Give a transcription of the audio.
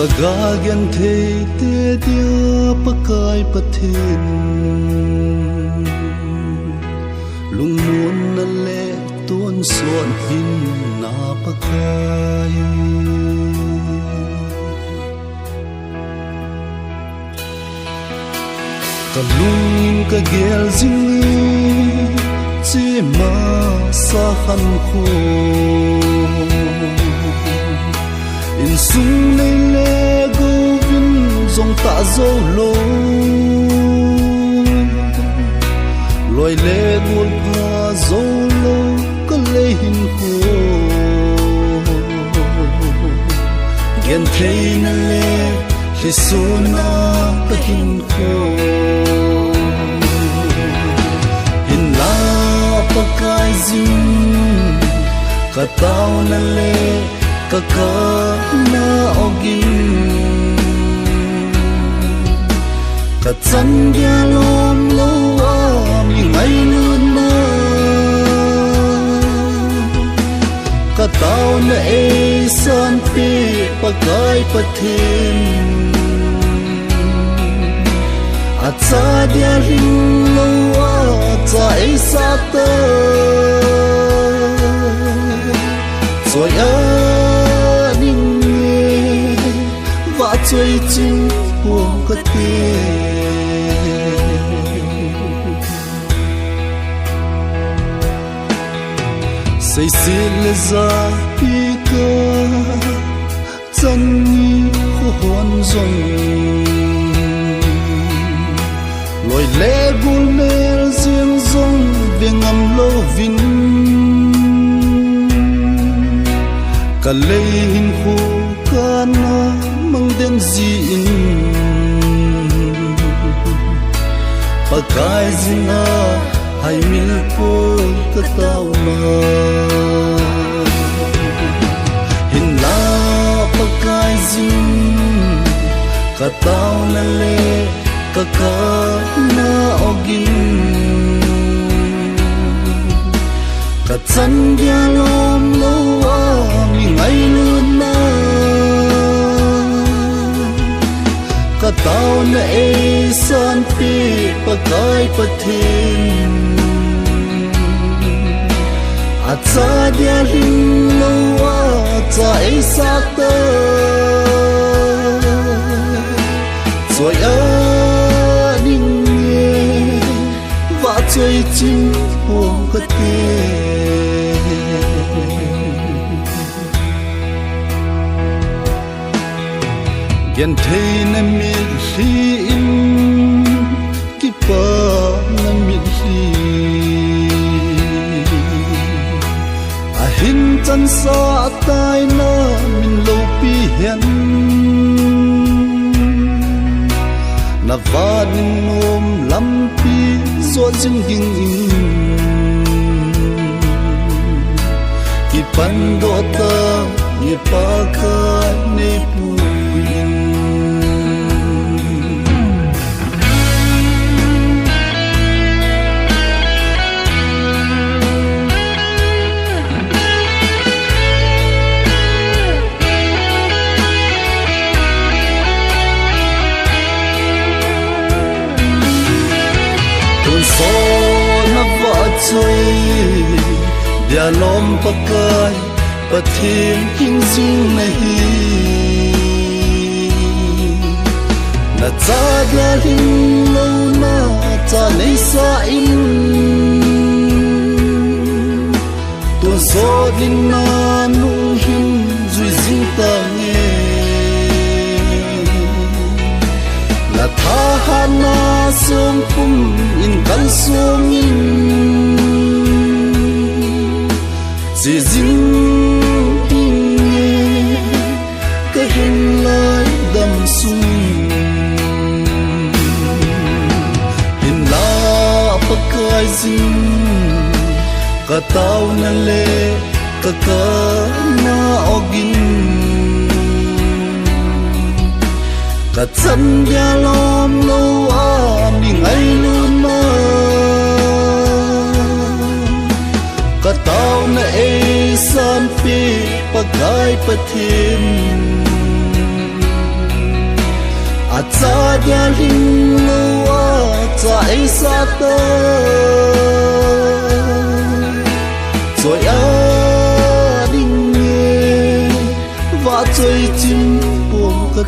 Sagagan thei te dia pakai pathin lung muôn na le tuôn suan hin na pakai ka lung ka gel zingi che ma sa khan khu in sung nei le go vin zong ta zo lo loi le gul pa zo lo ka le hin ko gen thei na le he su na ka hin ko hin la pa kai zin ka tao na le kaka na ogin ka chan dia lom lo mi ngai lu na ka tao na e san pe pakai pathin a cha dia ring lo a cha e sa ta so ya chơi chinh buông cất tiền say xin lệ ra đi cơ chân như hồn rồng lối lẽ buồn mê riêng rong về ngầm lô vinh cả lê hình khu ca na mang đến gì in pakai zina hai mil po ta tao ma hin la pakai zin ka tao na le ka ka na ogin ka chan dia lom lo mi ngai lu na ka tao na e san pi pakai pathin a cha dia ring lo a cha e sa ta choi a ning ye va choi chim buông ka te gen thei na mi hi in ki pa na mi hi a hin chan sa tai na min lo pi hen na va nin nom lam pi zo jing ding in ki pan do ta ye pa kha ne pu so na va choi dia lom pakai pathin king sing nahi na cha dia ring lo na cha nei sa in tu so din na nu hin zui zing ta nge na tha na sum kum in kan sum in ji jing ka hin lai dam sum in la pakai zing ka tao na le ka ka na og cả chân dia lom lâu à mình ai luôn mà cả tao na e san pi pagai pathin a cha dia ling lâu à cha e sa tơ rồi và chơi chim buông cất